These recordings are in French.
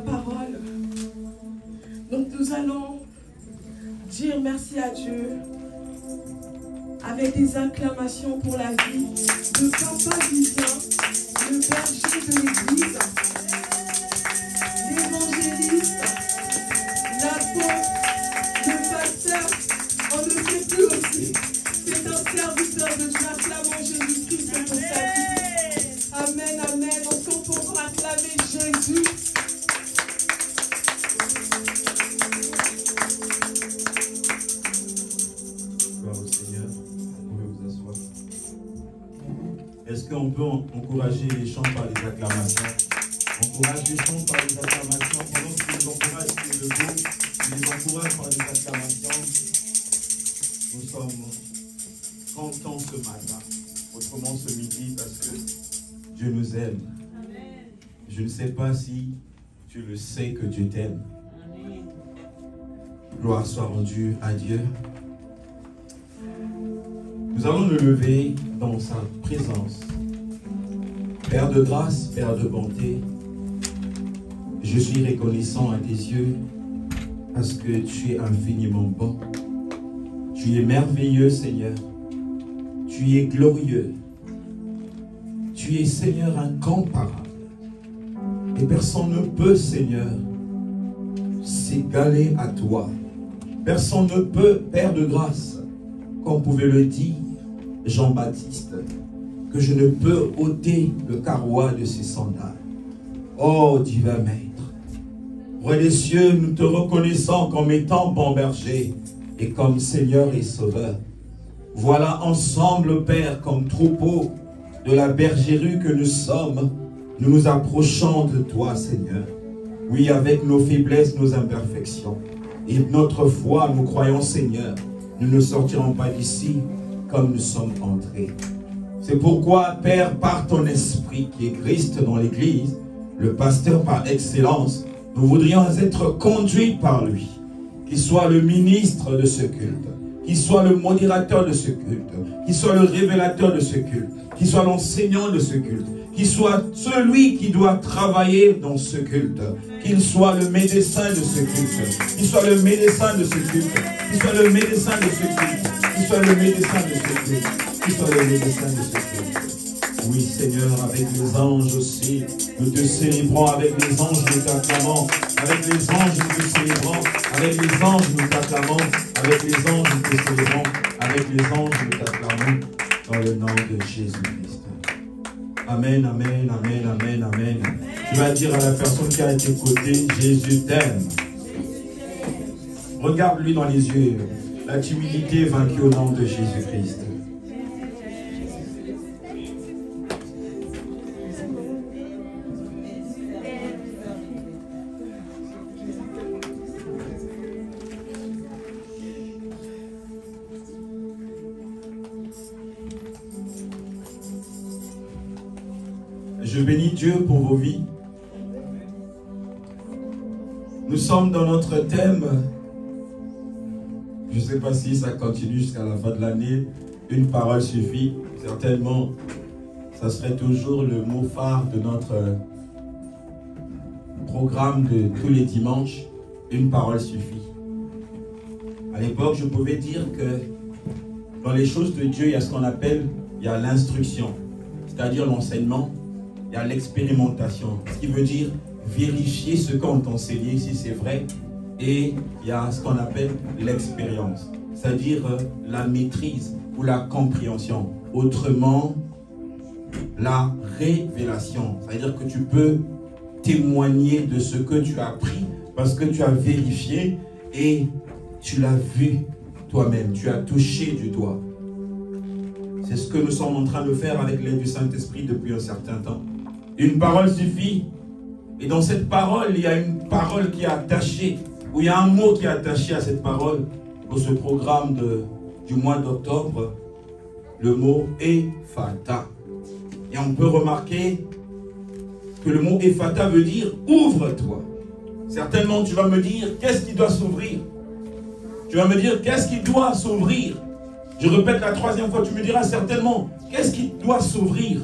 parole. Donc nous allons dire merci à Dieu avec des acclamations pour la vie de Papa Vivien, le berger de l'Église, l'évangéliste, l'apôtre, le pasteur, on ne sait plus aussi. C'est un serviteur de Dieu. Acclamons Jésus-Christ pour sa vie. Amen, amen. On compte pour acclamer Jésus. Est-ce qu'on peut encourager les chants par les acclamations? Encourage les chants par les acclamations. Pendant que tu les encourages, tu les debout, tu les encourages par les acclamations. Nous sommes contents ce matin, autrement ce midi, parce que Dieu nous aime. Amen. Je ne sais pas si tu le sais que Dieu t'aime. Gloire soit rendue à Dieu. Nous allons nous lever dans sa présence. Père de grâce, Père de bonté, je suis reconnaissant à tes yeux parce que tu es infiniment bon. Tu es merveilleux, Seigneur. Tu es glorieux. Tu es, Seigneur, incomparable. Et personne ne peut, Seigneur, s'égaler à toi. Personne ne peut, Père de grâce, comme pouvait le dire Jean-Baptiste, que je ne peux ôter le carreau de ses sandales. Oh, divin Maître, Roi des cieux, nous te reconnaissons comme étant bon berger et comme Seigneur et Sauveur. Voilà ensemble, Père, comme troupeau de la bergerie que nous sommes, nous nous approchons de toi, Seigneur. Oui, avec nos faiblesses, nos imperfections. Et notre foi, nous croyons, Seigneur, nous ne sortirons pas d'ici comme nous sommes entrés. C'est pourquoi, Père, par ton esprit qui est Christ dans l'Église, le pasteur par excellence, nous voudrions être conduits par lui. Qu'il soit le ministre de ce culte, qu'il soit le modérateur de ce culte, qu'il soit le révélateur de ce culte, qu'il soit l'enseignant de ce culte, qu'il soit celui qui doit travailler dans ce culte, qu'il soit le médecin de ce culte, qu'il soit le médecin de ce culte, qu'il soit le médecin de ce culte, qu'il soit le médecin de ce culte, qu'il soit le médecin de ce culte. Oui, Seigneur, avec les anges aussi, nous te célébrons, avec les anges nous t'acclamons, avec les anges nous te célébrons, avec les anges nous t'acclamons, avec les anges nous te célébrons, avec les anges nous t'acclamons, dans le nom de Jésus-Christ. Amen, amen, amen, amen, amen. Tu vas dire à la personne qui a été côté, Jésus t'aime. Regarde-lui dans les yeux, la timidité est vaincue au nom de Jésus-Christ. Je bénis Dieu pour vos vies. Nous sommes dans notre thème. Je ne sais pas si ça continue jusqu'à la fin de l'année. Une parole suffit. Certainement, ça serait toujours le mot phare de notre programme de tous les dimanches. Une parole suffit. À l'époque, je pouvais dire que dans les choses de Dieu, il y a ce qu'on appelle, il y a l'instruction, c'est-à-dire l'enseignement. Il y a l'expérimentation, ce qui veut dire vérifier ce qu'on t'a enseigné, si c'est vrai. Et il y a ce qu'on appelle l'expérience, c'est-à-dire la maîtrise ou la compréhension. Autrement, la révélation, c'est-à-dire que tu peux témoigner de ce que tu as appris parce que tu as vérifié et tu l'as vu toi-même, tu as touché du doigt. C'est ce que nous sommes en train de faire avec l'aide du Saint-Esprit depuis un certain temps. Une parole suffit. Et dans cette parole, il y a une parole qui est attachée, ou il y a un mot qui est attaché à cette parole. Pour ce programme du mois d'octobre, le mot Ephata. Et on peut remarquer que le mot Ephata veut dire ouvre-toi. Certainement, tu vas me dire, qu'est-ce qui doit s'ouvrir? Tu vas me dire, qu'est-ce qui doit s'ouvrir? Je répète la troisième fois, tu me diras certainement, qu'est-ce qui doit s'ouvrir?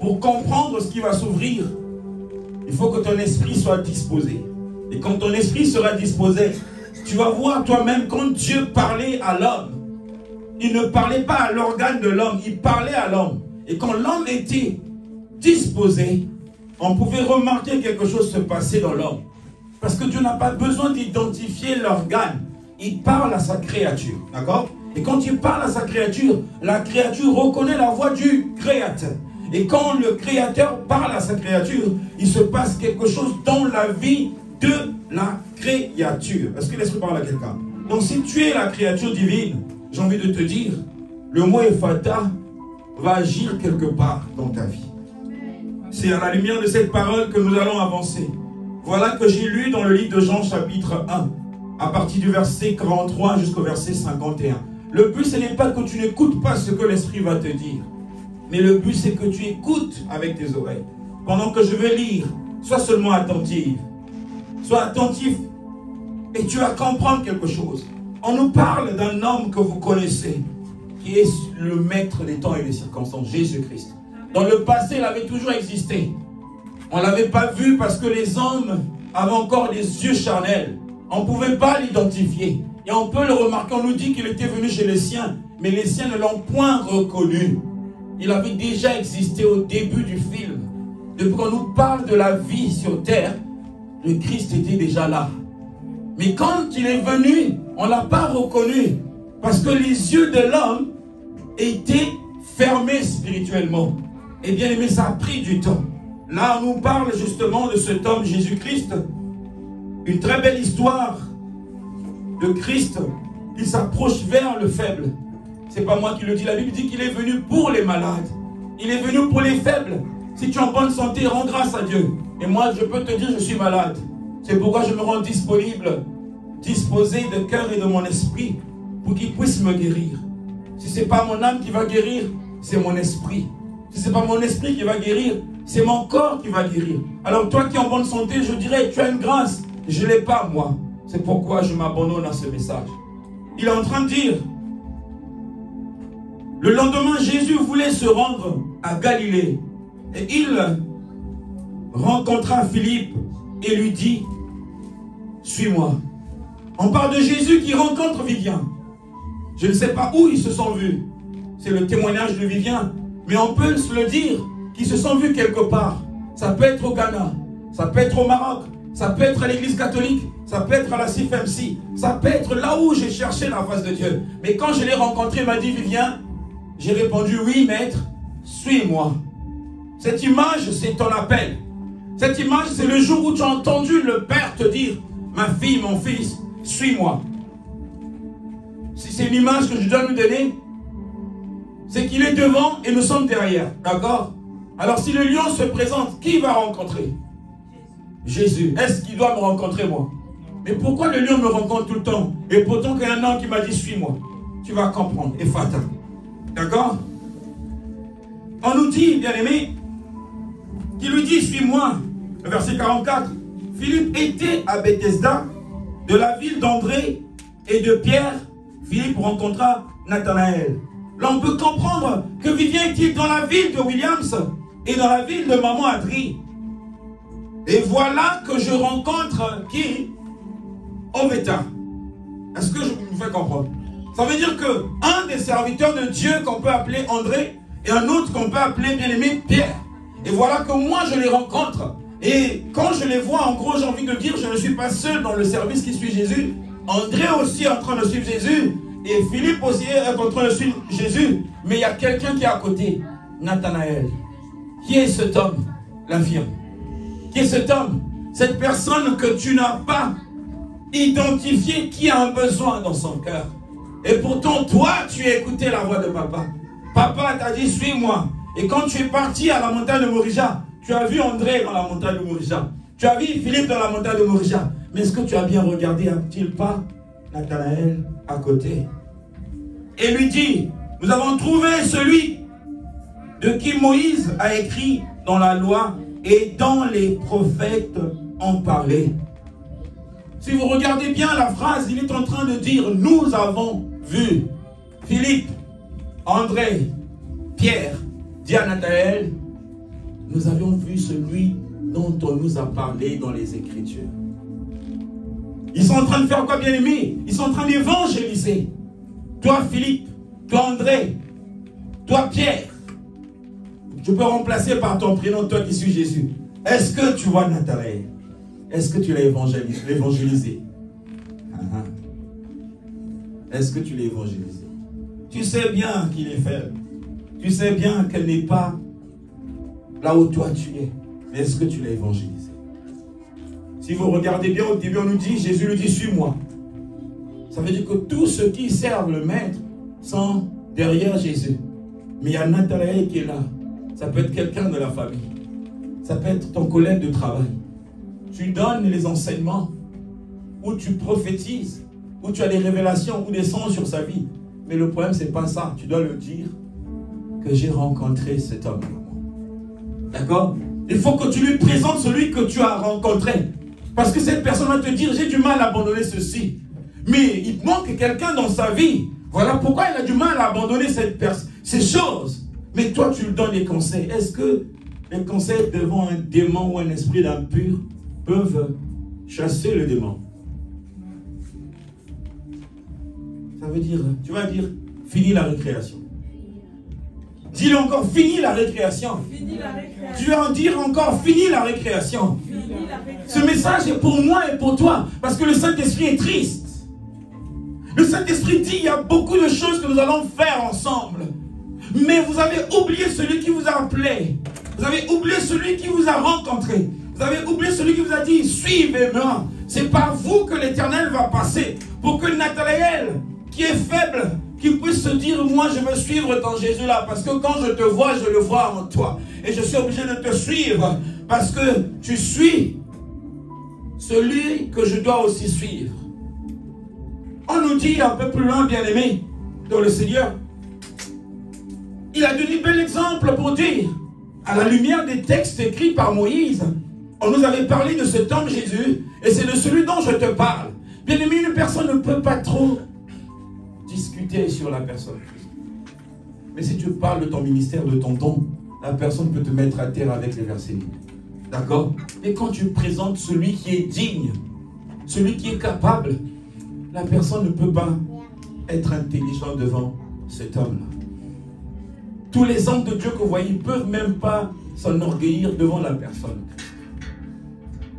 Pour comprendre ce qui va s'ouvrir, il faut que ton esprit soit disposé. Et quand ton esprit sera disposé, tu vas voir toi-même quand Dieu parlait à l'homme. Il ne parlait pas à l'organe de l'homme, il parlait à l'homme. Et quand l'homme était disposé, on pouvait remarquer quelque chose se passer dans l'homme. Parce que Dieu n'a pas besoin d'identifier l'organe. Il parle à sa créature, d'accord? Et quand il parle à sa créature, la créature reconnaît la voix du Créateur. Et quand le Créateur parle à sa créature, il se passe quelque chose dans la vie de la créature. Est-ce que l'Esprit parle à quelqu'un? Donc si tu es la créature divine, j'ai envie de te dire, le mot Ephata va agir quelque part dans ta vie. C'est à la lumière de cette parole que nous allons avancer. Voilà que j'ai lu dans le livre de Jean chapitre 1, à partir du verset 43 jusqu'au verset 51. Le but, ce n'est pas que tu n'écoutes pas ce que l'Esprit va te dire, mais le but, c'est que tu écoutes avec tes oreilles. Pendant que je vais lire, sois seulement attentive. Sois attentif et tu vas comprendre quelque chose. On nous parle d'un homme que vous connaissez, qui est le maître des temps et des circonstances, Jésus-Christ. Dans le passé, il avait toujours existé. On ne l'avait pas vu parce que les hommes avaient encore des yeux charnels. On ne pouvait pas l'identifier. Et on peut le remarquer, on nous dit qu'il était venu chez les siens, mais les siens ne l'ont point reconnu. Il avait déjà existé au début du film. Depuis qu'on nous parle de la vie sur terre, le Christ était déjà là. Mais quand il est venu, on ne l'a pas reconnu. Parce que les yeux de l'homme étaient fermés spirituellement. Et bien aimé, ça a pris du temps. Là, on nous parle justement de cet homme Jésus-Christ. Une très belle histoire de Christ. Il s'approche vers le faible. Ce n'est pas moi qui le dis. La Bible dit qu'il est venu pour les malades. Il est venu pour les faibles. Si tu es en bonne santé, rends grâce à Dieu. Et moi, je peux te dire, je suis malade. C'est pourquoi je me rends disponible, disposé de cœur et de mon esprit, pour qu'il puisse me guérir. Si ce n'est pas mon âme qui va guérir, c'est mon esprit. Si ce n'est pas mon esprit qui va guérir, c'est mon corps qui va guérir. Alors toi qui es en bonne santé, je dirais, tu as une grâce. Je ne l'ai pas, moi. C'est pourquoi je m'abandonne à ce message. Il est en train de dire, le lendemain, Jésus voulait se rendre à Galilée. Et il rencontra Philippe et lui dit, suis-moi. On parle de Jésus qui rencontre Vivien. Je ne sais pas où ils se sont vus. C'est le témoignage de Vivien. Mais on peut se le dire qu'ils se sont vus quelque part. Ça peut être au Ghana, ça peut être au Maroc, ça peut être à l'église catholique, ça peut être à la CFMC, ça peut être là où j'ai cherché la face de Dieu. Mais quand je l'ai rencontré, il m'a dit, Vivien, j'ai répondu, oui maître, suis-moi. Cette image, c'est ton appel. Cette image, c'est le jour où tu as entendu le Père te dire, ma fille, mon fils, suis-moi. Si c'est une image que je dois nous donner, c'est qu'il est devant et nous sommes derrière. D'accord? Alors si le lion se présente, qui va rencontrer? Jésus. Est-ce qu'il doit me rencontrer moi? Mais pourquoi le lion me rencontre tout le temps? Et pourtant qu'il y a un homme qui m'a dit, suis-moi. Tu vas comprendre. Et Fata. D'accord? On nous dit, bien aimé, qui lui dit, suis-moi. Verset 44. Philippe était à Bethesda, de la ville d'André et de Pierre. Philippe rencontra Nathanaël. Là, on peut comprendre que Vivien était dans la ville de Williams et dans la ville de Maman Adri. Et voilà que je rencontre qui? Oveta. Est-ce que je me fais comprendre? Ça veut dire que un des serviteurs de Dieu qu'on peut appeler André et un autre qu'on peut appeler bien-aimé Pierre. Et voilà que moi je les rencontre. Et quand je les vois, en gros, j'ai envie de dire, je ne suis pas seul dans le service qui suit Jésus. André aussi est en train de suivre Jésus. Et Philippe aussi est en train de suivre Jésus. Mais il y a quelqu'un qui est à côté. Nathanaël. Qui est cet homme? L'infirme. Qui est cet homme? Cette personne que tu n'as pas identifié, qui a un besoin dans son cœur. Et pourtant, toi, tu as écouté la voix de papa. Papa t'a dit, suis-moi. Et quand tu es parti à la montagne de Morija, tu as vu André dans la montagne de Morija. Tu as vu Philippe dans la montagne de Morija. Mais est-ce que tu as bien regardé, a-t-il pas Nathanaël à côté? Et lui dit, nous avons trouvé celui de qui Moïse a écrit dans la loi et dans les prophètes en parlaient. Si vous regardez bien la phrase, il est en train de dire, nous avons vu Philippe, André, Pierre, dit à Nathanaël, nous avions vu celui dont on nous a parlé dans les Écritures. Ils sont en train de faire quoi, bien-aimés? Ils sont en train d'évangéliser. Toi, Philippe, toi, André, toi, Pierre. Je peux remplacer par ton prénom, toi qui suis Jésus. Est-ce que tu vois Nathanaël? Est-ce que tu l'as évangélisé? Est-ce que tu l'as évangélisé? Tu sais bien qu'il est faible. Tu sais bien qu'elle n'est pas là où toi tu es. Mais est-ce que tu l'as évangélisé? Si vous regardez bien au début, on nous dit, Jésus lui dit, suis-moi. Ça veut dire que tous ceux qui servent le maître sont derrière Jésus. Mais il y a Nathanaël qui est là. Ça peut être quelqu'un de la famille. Ça peut être ton collègue de travail. Tu donnes les enseignements, ou tu prophétises, ou tu as des révélations, ou des sons sur sa vie. Mais le problème, ce n'est pas ça. Tu dois le dire que j'ai rencontré cet homme. D'accord? Il faut que tu lui présentes celui que tu as rencontré. Parce que cette personne va te dire, j'ai du mal à abandonner ceci. Mais il manque quelqu'un dans sa vie. Voilà pourquoi il a du mal à abandonner ces choses. Mais toi, tu lui donnes des conseils. Est-ce que les conseils devant un démon ou un esprit d'impur peuvent chasser le démon? Ça veut dire, tu vas dire, fini la récréation. Dis-le encore, fini la récréation. Fini la récréation. Tu vas en dire encore, fini la récréation. Fini la récréation. Ce message est pour moi et pour toi. Parce que le Saint-Esprit est triste. Le Saint-Esprit dit, il y a beaucoup de choses que nous allons faire ensemble. Mais vous avez oublié celui qui vous a appelé. Vous avez oublié celui qui vous a rencontré. Vous avez oublié celui qui vous a dit, suivez-moi. C'est par vous que l'Éternel va passer. Pour que Nathanaël, qui est faible, qui puisse se dire, moi je veux suivre ton Jésus-là. Parce que quand je te vois, je le vois en toi. Et je suis obligé de te suivre. Parce que tu suis celui que je dois aussi suivre. On nous dit un peu plus loin, bien-aimé, dans le Seigneur, il a donné un bel exemple pour dire, à la lumière des textes écrits par Moïse, on nous avait parlé de cet homme Jésus, et c'est de celui dont je te parle. Bien-aimé, une personne ne peut pas trop discuter sur la personne. Mais si tu parles de ton ministère, de ton don, la personne peut te mettre à terre avec les versets. D'accord? Mais quand tu présentes celui qui est digne, celui qui est capable, la personne ne peut pas être intelligent devant cet homme-là. Tous les hommes de Dieu que vous voyez ne peuvent même pas s'enorgueillir devant la personne.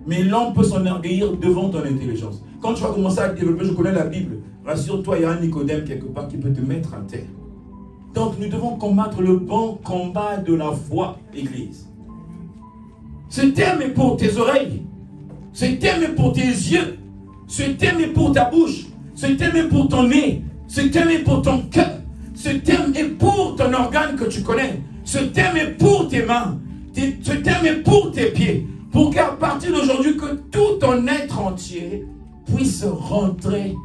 Mais l'homme peut s'enorgueillir devant ton intelligence. Quand tu vas commencer à développer, je connais la Bible, rassure-toi, il y a un Nicodème quelque part qui peut te mettre à terre. Donc nous devons combattre le bon combat de la foi, Église. Ce thème est pour tes oreilles. Ce thème est pour tes yeux. Ce thème est pour ta bouche. Ce thème est pour ton nez. Ce thème est pour ton cœur. Ce thème est pour ton organe que tu connais. Ce thème est pour tes mains. Ce thème est pour tes pieds. Pour qu'à partir d'aujourd'hui, que tout ton être entier puisse rentrer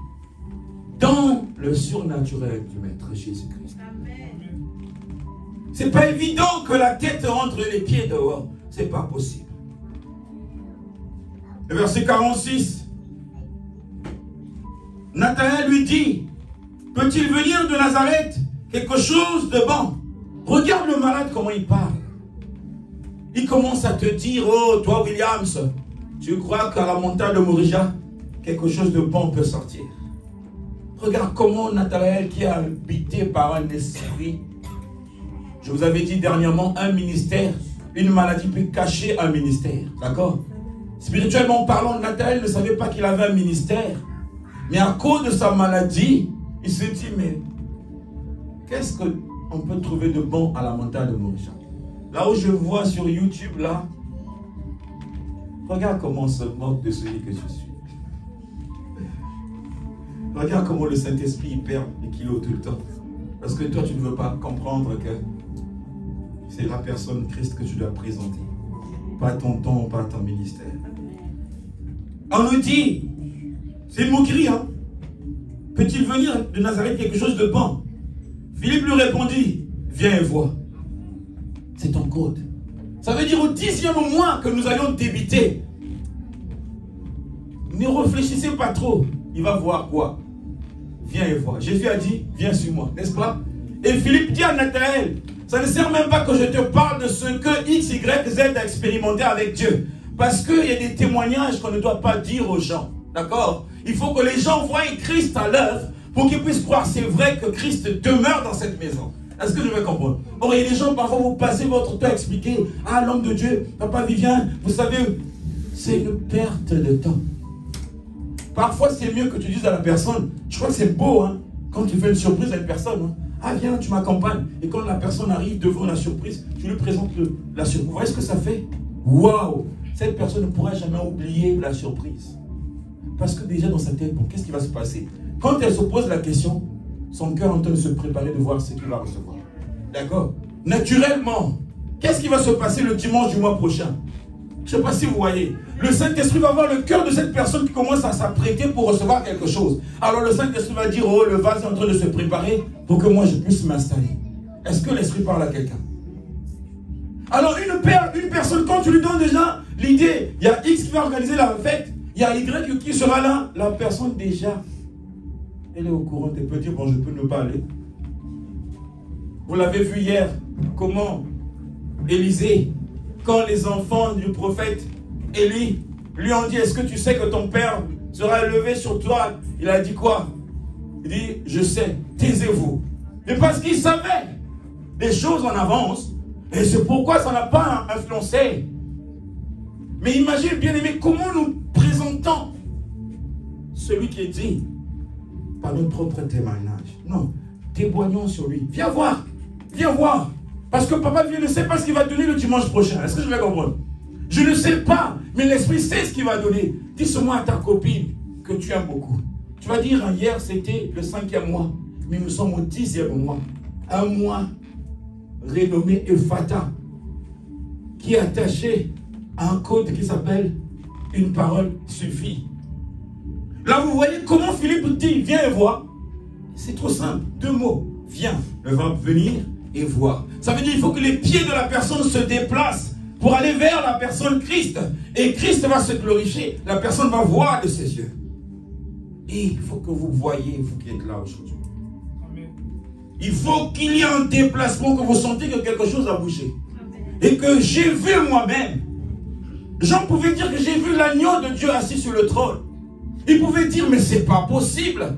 dans le surnaturel du Maître Jésus-Christ. C'est pas évident que la tête rentre les pieds dehors. C'est pas possible. Le verset 46. Nathanaël lui dit, peut-il venir de Nazareth quelque chose de bon? Regarde le malade comment il parle. Il commence à te dire, oh toi Williams, tu crois qu'à la montagne de Morija, quelque chose de bon peut sortir. Regarde comment Nathanaël qui est habité par un esprit. Je vous avais dit dernièrement, un ministère, une maladie peut cacher un ministère. D'accord? Spirituellement parlant, Nathanaël ne savait pas qu'il avait un ministère. Mais à cause de sa maladie, il se dit, mais qu'est-ce qu'on peut trouver de bon à la montagne de Morija? Là où je vois sur YouTube, là, regarde comment on se moque de celui que je suis. Regarde comment le Saint-Esprit perd les kilos tout le temps. Parce que toi, tu ne veux pas comprendre que c'est la personne Christ que tu dois présenter. Pas ton don, pas ton ministère. On nous dit, c'est une moquerie, hein? Peut-il venir de Nazareth quelque chose de bon? Philippe lui répondit, viens et vois. C'est ton code. Ça veut dire au 10e mois que nous allons débiter. Ne réfléchissez pas trop. Il va voir quoi? Viens et vois. Jésus a dit, viens sur moi, n'est-ce pas? Et Philippe dit à Nathanaël, ça ne sert même pas que je te parle de ce que X, Y, Z a expérimenté avec Dieu. Parce qu'il y a des témoignages qu'on ne doit pas dire aux gens. D'accord? Il faut que les gens voient Christ à l'œuvre pour qu'ils puissent croire c'est vrai que Christ demeure dans cette maison. Est-ce que je vais comprendre? Or, il y a des gens, parfois, vous passez votre temps à expliquer, ah, l'homme de Dieu, Papa Vivien, vous savez, c'est une perte de temps. Parfois, c'est mieux que tu dises à la personne, je crois que c'est beau, hein, quand tu fais une surprise à une personne, hein. Ah, viens, tu m'accompagnes. Et quand la personne arrive devant la surprise, tu lui présentes la surprise. Vous voyez ce que ça fait? Waouh! Cette personne ne pourra jamais oublier la surprise. Parce que déjà dans sa tête, bon, qu'est-ce qui va se passer? Quand elle se pose la question, son cœur est en train de se préparer de voir ce qu'il va recevoir. D'accord? Naturellement, qu'est-ce qui va se passer le dimanche du mois prochain? Je ne sais pas si vous voyez. Le Saint-Esprit va voir le cœur de cette personne qui commence à s'apprêter pour recevoir quelque chose. Alors le Saint-Esprit va dire, oh, le vase est en train de se préparer pour que moi je puisse m'installer. Est-ce que l'Esprit parle à quelqu'un? Alors une personne, quand tu lui donnes déjà l'idée, il y a X qui va organiser la fête, il y a Y qui sera là, la personne déjà, elle est au courant, elle peut dire, bon, je peux ne pas aller. Vous l'avez vu hier, comment Élisée, quand les enfants du prophète Élie lui ont dit, est-ce que tu sais que ton père sera élevé sur toi? Il a dit quoi? Il dit, je sais, taisez-vous. Mais parce qu'il savait des choses en avance, et c'est pourquoi ça n'a pas influencé. Mais imagine, bien aimé, comment nous présentons celui qui est dit par notre propre témoignage. Non, témoignons sur lui. Viens voir, viens voir. Parce que papa ne sait pas ce qu'il va donner le dimanche prochain. Est-ce que je vais comprendre? Je ne sais pas, mais l'Esprit sait ce qu'il va donner. Dis-moi à ta copine que tu aimes beaucoup. Tu vas dire, hier c'était le 5e mois, mais nous sommes au 10e mois. Un mois renommé Ephata, qui est attaché à un code qui s'appelle une parole suffit. Là, vous voyez comment Philippe dit, viens et vois. C'est trop simple, 2 mots. Viens, le verbe venir et voir. Ça veut dire qu'il faut que les pieds de la personne se déplacent pour aller vers la personne Christ. Et Christ va se glorifier. La personne va voir de ses yeux. Et il faut que vous voyez, vous qui êtes là aujourd'hui. Il faut qu'il y ait un déplacement, que vous sentez que quelque chose a bougé. Et que j'ai vu moi-même. Jean pouvait dire que j'ai vu l'agneau de Dieu assis sur le trône. Il pouvait dire, mais c'est pas possible.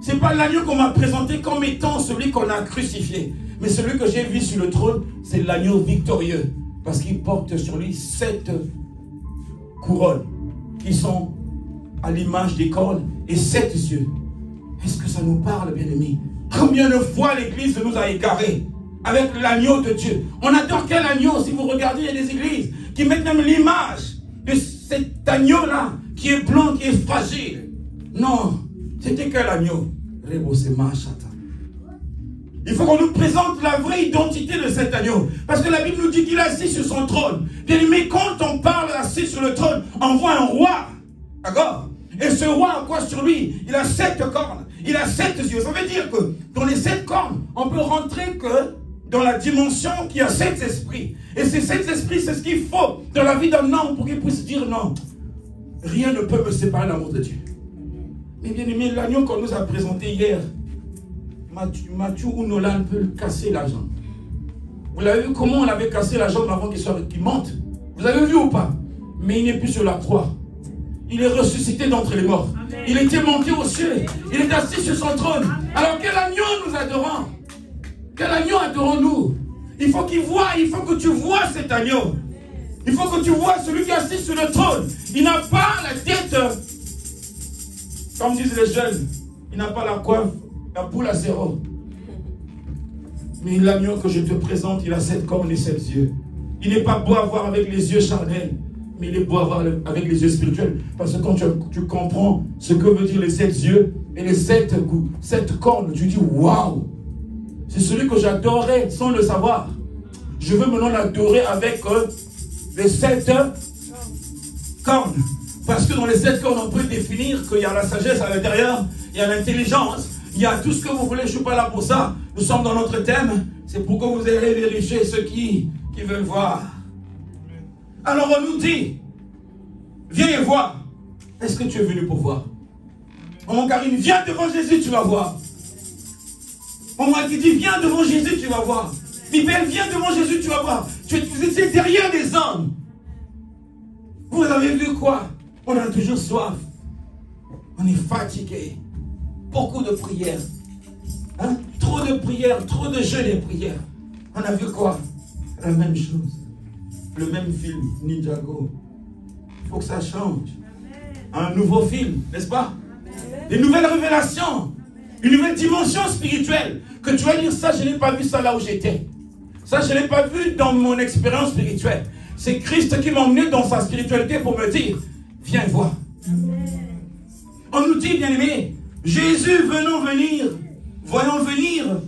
C'est pas l'agneau qu'on m'a présenté comme étant celui qu'on a crucifié. Mais celui que j'ai vu sur le trône, c'est l'agneau victorieux. Parce qu'il porte sur lui 7 couronnes qui sont à l'image des cornes et 7 yeux. Est-ce que ça nous parle, bien-aimés? Combien de fois l'Église nous a égarés avec l'agneau de Dieu? On adore quel agneau? Si vous regardez, il y a des églises qui mettent même l'image de cet agneau-là qui est blanc, qui est fragile. Non, c'était quel agneau? Il faut qu'on nous présente la vraie identité de cet agneau. Parce que la Bible nous dit qu'il est assis sur son trône. Mais quand on parle assis sur le trône, on voit un roi. D'accord? Et ce roi a quoi sur lui? Il a 7 cornes. Il a 7 yeux. Ça veut dire que dans les 7 cornes, on peut rentrer que dans la dimension qui a 7 esprits. Et ces 7 esprits, c'est ce qu'il faut dans la vie d'un homme pour qu'il puisse dire non. Rien ne peut me séparer de l'amour de Dieu. Mais bien aimé, l'agneau qu'on nous a présenté hier, Mathieu ou Nolan peut casser la jambe. Vous l'avez vu comment on avait cassé la jambe avant qu'il monte? Vous avez vu ou pas? Mais il n'est plus sur la croix. Il est ressuscité d'entre les morts. Amen. Il était monté aux cieux. Il est assis sur son trône. Amen. Alors quel agneau nous adorons? Quel agneau adorons-nous? Il faut qu'il voie, il faut que tu vois cet agneau. Il faut que tu vois celui qui est assis sur le trône. Il n'a pas la tête, comme disent les jeunes, il n'a pas la coiffe, la boule à 0. Mais l'agneau que je te présente, il a 7 cornes et 7 yeux. Il n'est pas beau à voir avec les yeux charnels, mais il est beau à voir avec les yeux spirituels. Parce que quand tu comprends ce que veut dire les 7 yeux et les 7 cornes, tu dis waouh! C'est celui que j'adorais sans le savoir. Je veux maintenant l'adorer avec les 7 cornes. Parce que dans les 7 cornes, on peut définir qu'il y a la sagesse à l'intérieur, il y a l'intelligence, il y a tout ce que vous voulez. Je ne suis pas là pour ça. Nous sommes dans notre thème. C'est pour que vous allez vérifier ceux qui veulent voir. Alors on nous dit, viens et vois. Est-ce que tu es venu pour voir? Maman Karine, viens devant Jésus, tu vas voir. Maman qui dit, viens devant Jésus, tu vas voir. Mibel, viens devant Jésus, tu vas voir. Vous étiez derrière des hommes. Vous avez vu quoi? On a toujours soif. On est fatigué. Beaucoup de prières. Hein? Trop de prières, trop de jeûnes et prières. On a vu quoi? La même chose. Le même film, Ninjago. Il faut que ça change. Un nouveau film, n'est-ce pas? Des nouvelles révélations. Une nouvelle dimension spirituelle. Que tu vas dire, ça, je n'ai pas vu ça là où j'étais. Ça, je ne l'ai pas vu dans mon expérience spirituelle. C'est Christ qui m'a emmené dans sa spiritualité pour me dire, viens voir. On nous dit, bien aimé, Jésus voyons venir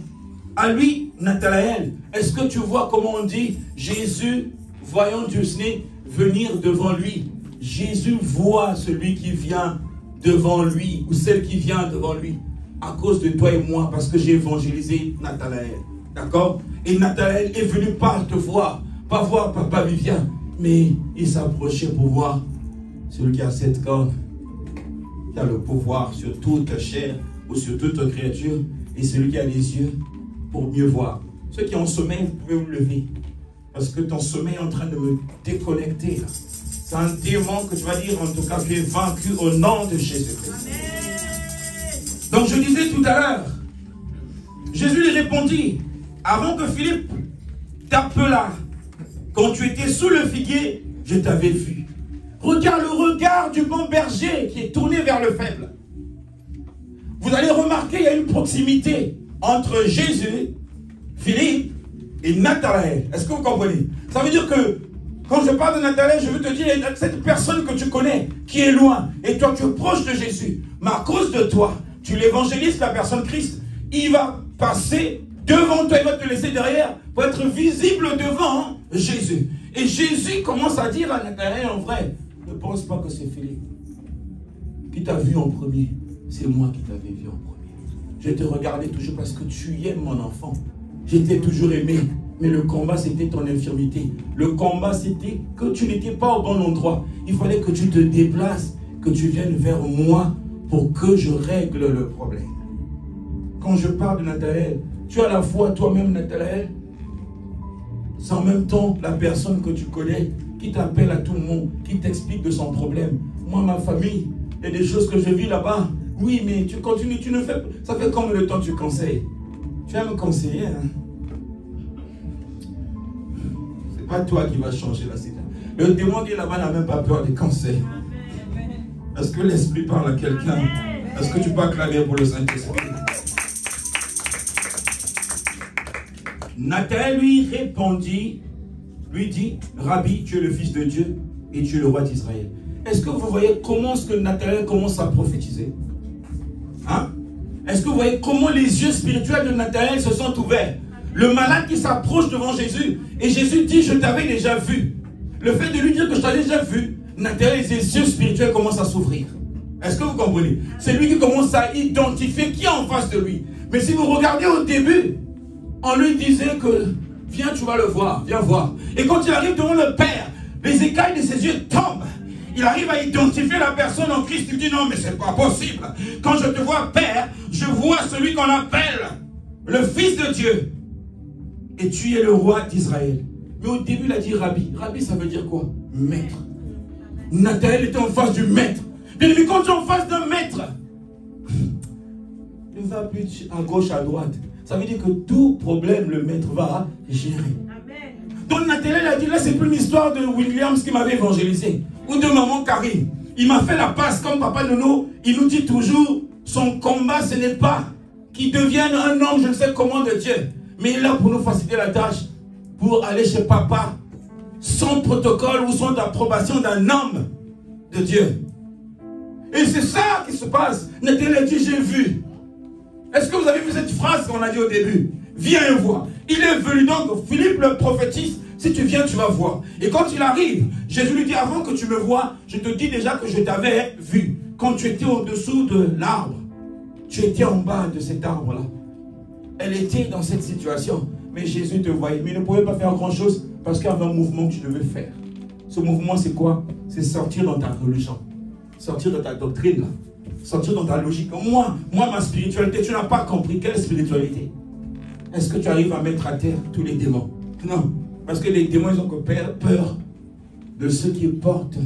à lui, Nathanaël. Est-ce que tu vois comment on dit, Jésus, voyant Disney venir devant lui. Jésus voit celui qui vient devant lui, ou celle qui vient devant lui, à cause de toi et moi, parce que j'ai évangélisé Nathanaël. D'accord? Et Nathanaël est venu pas te voir, pas voir Papa Vivien, mais il s'approchait pour voir celui qui a cette corne, qui a le pouvoir sur toute chair ou sur toute créature, et celui qui a les yeux pour mieux voir. Ceux qui ont sommeil, vous pouvez vous lever, parce que ton sommeil est en train de me déconnecter là. C'est un démon que tu vas dire, en tout cas, tu es vaincu au nom de Jésus-Christ. Donc je disais tout à l'heure, Jésus lui répondit, avant que Philippe t'appelât, quand tu étais sous le figuier, je t'avais vu. Regarde le regard du bon berger qui est tourné vers le faible. Vous allez remarquer, il y a une proximité entre Jésus, Philippe et Nathanaël. Est-ce que vous comprenez? Ça veut dire que quand je parle de Nathanaël, je veux te dire, cette personne que tu connais, qui est loin, et toi tu es proche de Jésus, mais à cause de toi, tu l'évangélises, la personne Christ, il va passer devant toi, il va te laisser derrière pour être visible devant Jésus. Et Jésus commence à dire à Nathanaël, en vrai, ne pense pas que c'est Philippe qui t'a vu en premier, c'est moi qui t'avais vu en premier. Je te regardais toujours parce que tu aimes mon enfant. J'étais toujours aimé, mais le combat c'était ton infirmité. Le combat c'était que tu n'étais pas au bon endroit. Il fallait que tu te déplaces, que tu viennes vers moi pour que je règle le problème. Quand je parle de Nathanaël, tu as à la fois toi-même Nathanaël, c'est en même temps la personne que tu connais, qui t'appelle à tout le monde, qui t'explique de son problème. Moi, ma famille, il y a des choses que je vis là-bas. Oui, mais tu continues, tu ne fais pas. Ça fait combien de temps que tu conseilles? Tu vas me conseiller, hein? C'est pas toi qui vas changer la situation. Le démon qui est là-bas n'a même pas peur des conseils. Est-ce que l'Esprit parle à quelqu'un? Est-ce que tu peux acclamer pour le Saint-Esprit? Nathanaël lui répondit, lui dit, Rabbi, tu es le Fils de Dieu et tu es le roi d'Israël. Est-ce que vous voyez comment est-ce que Nathanaël commence à prophétiser? Hein? Est-ce que vous voyez comment les yeux spirituels de Nathanaël se sont ouverts? Le malade qui s'approche devant Jésus, et Jésus dit, je t'avais déjà vu. Le fait de lui dire que je t'avais déjà vu, Nathanaël, ses yeux spirituels commencent à s'ouvrir. Est-ce que vous comprenez? C'est lui qui commence à identifier qui est en face de lui. Mais si vous regardez au début, on lui disait que, viens, tu vas le voir, viens voir. Et quand il arrive devant le Père, les écailles de ses yeux tombent. Il arrive à identifier la personne en Christ. Il dit, non, mais c'est pas possible. Quand je te vois, Père, je vois celui qu'on appelle le Fils de Dieu. Et tu es le roi d'Israël. Mais au début, il a dit Rabbi. Rabbi, ça veut dire quoi? Maître. Nathanaël était en face du maître. Mais quand tu es en face d'un maître, ne va plus à gauche, à droite. Ça veut dire que tout problème, le maître va gérer. Amen. Donc Nathanaël a dit, là, c'est plus une histoire de Williams qui m'avait évangélisé. Ou de maman Karine. Il m'a fait la passe comme Papa Nono. Il nous dit toujours, son combat, ce n'est pas qu'il devienne un homme, je ne sais comment, de Dieu. Mais il est là pour nous faciliter la tâche, pour aller chez Papa, sans protocole ou sans approbation d'un homme de Dieu. Et c'est ça qui se passe. Nathanaël dit, j'ai vu. Est-ce que vous avez vu cette phrase qu'on a dit au début? Viens et vois. Il est venu donc, Philippe le prophétise, si tu viens, tu vas voir. Et quand il arrive, Jésus lui dit, avant que tu me vois, je te dis déjà que je t'avais vu. Quand tu étais au-dessous de l'arbre, tu étais en bas de cet arbre-là. Elle était dans cette situation, mais Jésus te voyait. Mais il ne pouvait pas faire grand-chose parce qu'il y avait un mouvement que tu devais faire. Ce mouvement, c'est quoi? C'est sortir dans ta religion, sortir dans ta doctrine, là. Sortir dans ta logique. Moi, ma spiritualité, tu n'as pas compris. Quelle spiritualité? Est-ce que tu arrives à mettre à terre tous les démons? Non. Parce que les démons, ils ont peur de ceux qui portent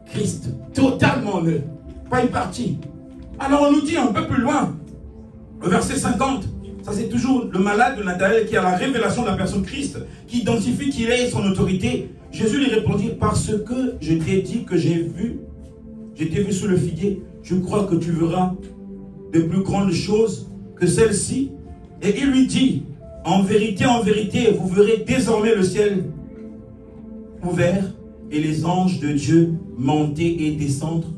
Christ, totalement en eux, pas une partie. Alors on nous dit un peu plus loin, au verset 50, ça c'est toujours le malade de Nathanaël qui a la révélation de la personne Christ, qui identifie qu'il est son autorité. Jésus lui répondit, parce que je t'ai dit que je t'ai vu sous le figuier, je crois que tu verras de plus grandes choses que celles-ci. Et il lui dit, en vérité, vous verrez désormais le ciel ouvert et les anges de Dieu monter et descendre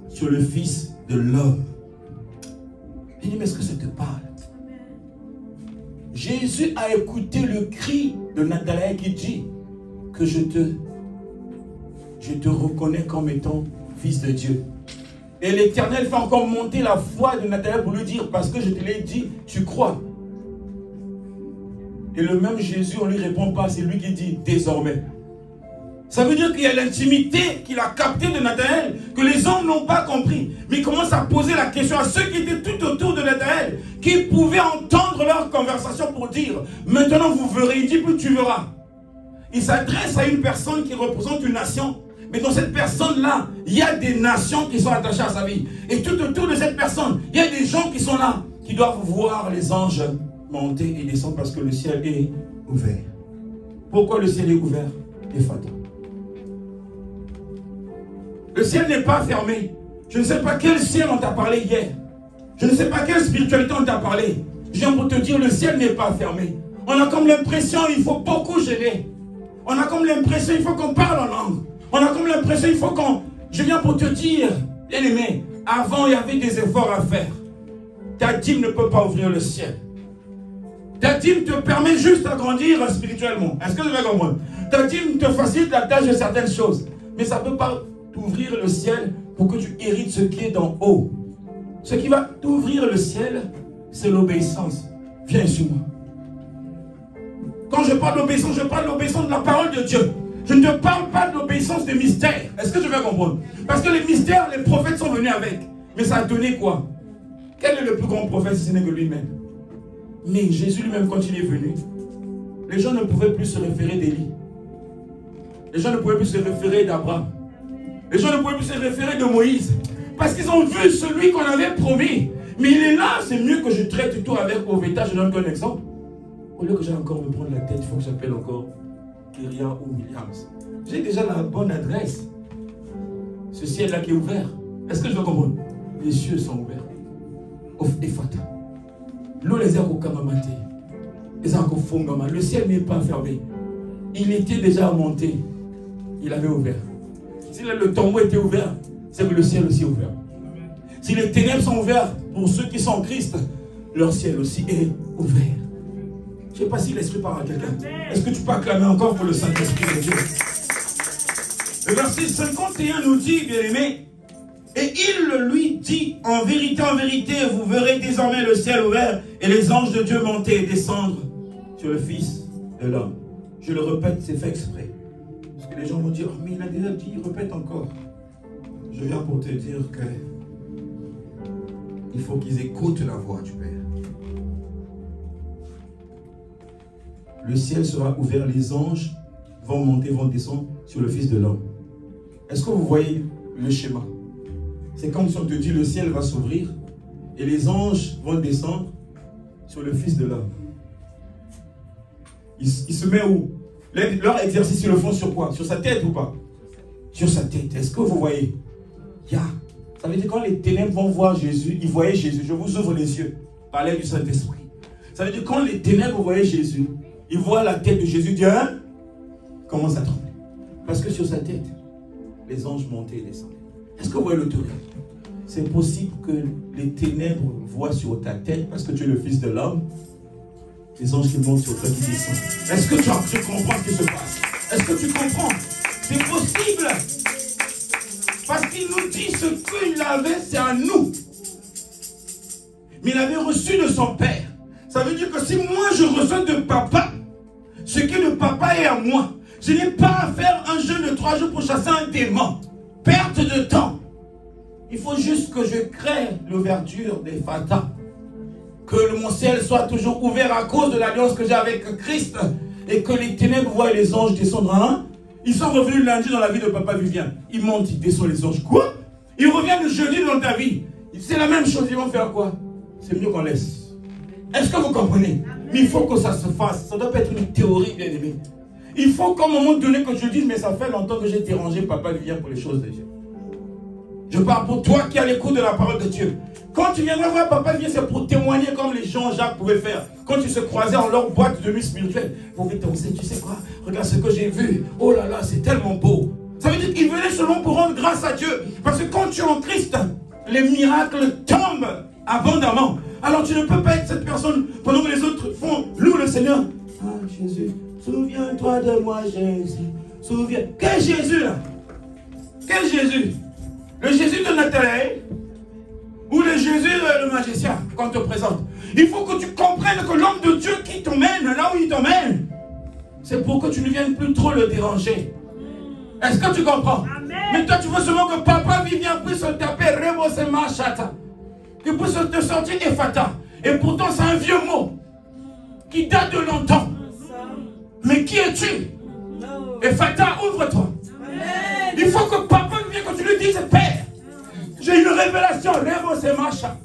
sur le Fils de l'homme. Il dit, mais est-ce que ça te parle? Jésus a écouté le cri de Nathanaël qui dit que je te reconnais comme étant fils de Dieu. Et l'Éternel fait encore monter la foi de Nathanaël pour lui dire, parce que je te l'ai dit, tu crois. Et le même Jésus, on ne lui répond pas, c'est lui qui dit désormais. Ça veut dire qu'il y a l'intimité qu'il a captée de Nathanaël, que les hommes n'ont pas compris. Mais il commence à poser la question à ceux qui étaient tout autour de Nathanaël, qui pouvaient entendre leur conversation pour dire, maintenant vous verrez, il dit plus tu verras. Il s'adresse à une personne qui représente une nation. Mais dans cette personne-là, il y a des nations qui sont attachées à sa vie. Et tout autour de cette personne, il y a des gens qui sont là, qui doivent voir les anges monter et descendre parce que le ciel est ouvert. Pourquoi le ciel est ouvert? Ephata. Le ciel n'est pas fermé. Je ne sais pas quel ciel on t'a parlé hier. Je ne sais pas quelle spiritualité on t'a parlé. Je viens pour te dire, le ciel n'est pas fermé. On a comme l'impression qu'il faut beaucoup gêner. On a comme l'impression qu'il faut qu'on parle en langue. On a comme l'impression qu'il faut qu'on... Je viens pour te dire, bien aimé, avant il y avait des efforts à faire. Ta dîme ne peut pas ouvrir le ciel. Ta dîme te permet juste à grandir spirituellement. Est-ce que je vais comprendre? Ta dîme te facilite la tâche de certaines choses. Mais ça ne peut pas t'ouvrir le ciel pour que tu hérites ce qui est d'en haut. Ce qui va t'ouvrir le ciel, c'est l'obéissance. Viens sur moi. Quand je parle d'obéissance, je parle d'obéissance de la parole de Dieu. Je ne te parle pas de l'obéissance des mystères. Est-ce que je vais comprendre? Parce que les mystères, les prophètes sont venus avec. Mais ça a donné quoi? Quel est le plus grand prophète si ce n'est que lui-même? Mais Jésus lui-même, quand il est venu, les gens ne pouvaient plus se référer d'Élie. Les gens ne pouvaient plus se référer d'Abraham. Les gens ne pouvaient plus se référer de Moïse. Parce qu'ils ont vu celui qu'on avait promis. Mais il est là, c'est mieux que je traite tout avec Oveta. Je donne qu'un exemple. Au lieu que j'ai encore me prendre la tête, il faut que j'appelle encore Kyria ou Williams. J'ai déjà la bonne adresse. Ce ciel-là qui est ouvert. Est-ce que je dois comprendre? Les cieux sont ouverts. Ephata. L'eau les a kokamamate. Les a kofongama. Le ciel n'est pas fermé. Il était déjà monté. Il avait ouvert. Si le tombeau était ouvert, c'est que le ciel aussi est ouvert. Si les ténèbres sont ouvertes pour ceux qui sont en Christ, leur ciel aussi est ouvert. Je ne sais pas si l'Esprit parle à quelqu'un. Est-ce que tu peux acclamer encore pour le Saint-Esprit de Dieu? Le verset 51 nous dit, bien aimé, et il lui dit, en vérité, vous verrez désormais le ciel ouvert et les anges de Dieu monter et descendre sur le Fils de l'homme. Je le répète, c'est fait exprès. Parce que les gens vont dire, oh, mais il a déjà dit, répète encore. Je viens pour te dire que il faut qu'ils écoutent la voix du Père. Le ciel sera ouvert, les anges vont monter, vont descendre sur le Fils de l'homme. Est-ce que vous voyez le schéma? C'est comme si on te dit, le ciel va s'ouvrir et les anges vont descendre sur le Fils de l'homme. Il se met où? Leur exercice, ils le font sur quoi? Sur sa tête ou pas? Sur sa tête. Est-ce que vous voyez? Ça veut dire quand les ténèbres vont voir Jésus, ils voyaient Jésus. Je vous ouvre les yeux par l'aide du Saint-Esprit. Ça veut dire quand les ténèbres voyaient Jésus, ils voient la tête de Jésus, Dieu commence à trembler. Parce que sur sa tête, les anges montaient et descendaient. Est-ce que vous voyez l'autorité? C'est possible que les ténèbres voient sur ta tête parce que tu es le Fils de l'homme. Les anges qui montent sur toi qui descendent. Est-ce que tu comprends ce qui se passe? Est-ce que tu comprends? C'est possible. Parce qu'il nous dit ce qu'il avait, c'est à nous. Mais il avait reçu de son Père. Ça veut dire que si moi je reçois de papa, ce que le papa est à moi, je n'ai pas à faire un jeûne de 3 jours pour chasser un démon. Perte de temps. Il faut juste que je crée l'ouverture des Fata. Que mon ciel soit toujours ouvert à cause de l'alliance que j'ai avec Christ. Et que les ténèbres voient les anges descendre. Ils sont revenus lundi dans la vie de Papa Vivien. Ils montent, ils descendent les anges. Quoi? Ils reviennent le jeudi dans ta vie. C'est la même chose. Ils vont faire quoi? C'est mieux qu'on laisse. Est-ce que vous comprenez? Mais il faut que ça se fasse. Ça ne doit pas être une théorie, bien aimé. Il faut qu'à un moment donné que je dise, mais ça fait longtemps que j'ai dérangé Papa Vivien pour les choses de Dieu. Je parle pour toi qui as l'écoute de la parole de Dieu. Quand tu viendras voir Papa Vivien, c'est pour témoigner comme les Jean-Jacques pouvaient faire. Quand ils se croisaient en leur boîte de nuit spirituelle. Vous pouvez te dire, tu sais quoi? Regarde ce que j'ai vu. Oh là là, c'est tellement beau. Ça veut dire qu'ils venaient seulement pour rendre grâce à Dieu. Parce que quand tu es en Christ, les miracles tombent abondamment. Alors tu ne peux pas être cette personne pendant que les autres font loue le Seigneur. Ah Jésus, souviens-toi de moi Jésus. Souviens. Quel Jésus là? Quel Jésus? Le Jésus de Nathalie ou le Jésus le magicien qu'on te présente? Il faut que tu comprennes que l'homme de Dieu qui t'emmène là où il t'emmène, c'est pour que tu ne viennes plus trop le déranger. Est-ce que tu comprends? Amen. Mais toi tu veux seulement que Papa Vivien puisse se taper Rebosema Chata, qu'il puisse te sortir Ephata. Et pourtant c'est un vieux mot qui date de longtemps. Mais qui es-tu? Ephata, ouvre-toi. Il faut que Papa Vivien, que tu lui dises, Père, j'ai une révélation, Rebosema Chata.